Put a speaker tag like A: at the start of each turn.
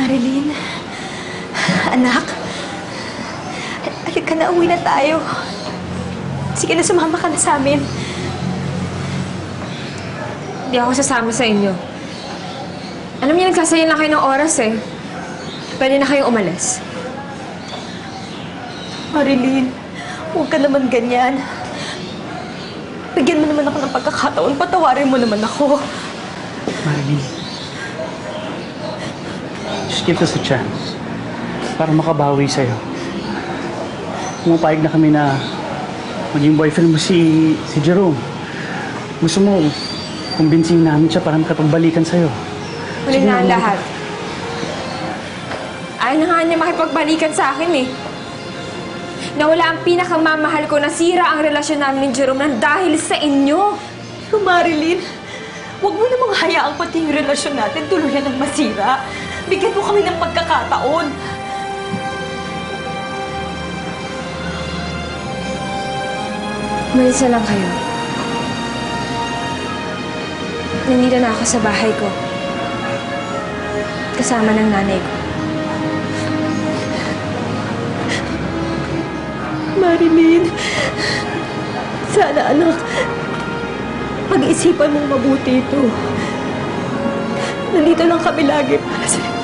A: Marilyn, anak, halika na, uwi na tayo. Sige na, sumama ka na sa amin.
B: Hindi ako sasama sa inyo. Alam niyo, nagsasayang lang kayo ng oras eh. Pwede na kayong umalis.
A: Marilyn, huwag ka naman ganyan. Bigyan mo naman ako ng pagkakataon. Patawarin mo naman ako.
C: Marilyn, just give us a chance para makabawi sa'yo. Pumapayag na kami na maging boyfriend mo si Jerome. Gusto mo, kumbinsihin namin siya para makapagbalikan sa'yo.
B: Huli na ang lahat. Ayaw na nga niya makipagbalikan sa akin eh. Nawala ang pinakamamahal ko, nasira ang relasyon namin ni Jerome nang dahil sa inyo.
A: Pero Marilyn, huwag mo namang hayaang pati yung relasyon natin tuluyan ng masira. Bigyan mo kami ng pagkakataon.
B: Umalis na lang kayo. Nandito na ako sa bahay ko. Kasama ng nanay ko.
A: Marilyn, sana anak, pag-isipan mong mabuti ito. Nandito lang kami lagi para sa'yo.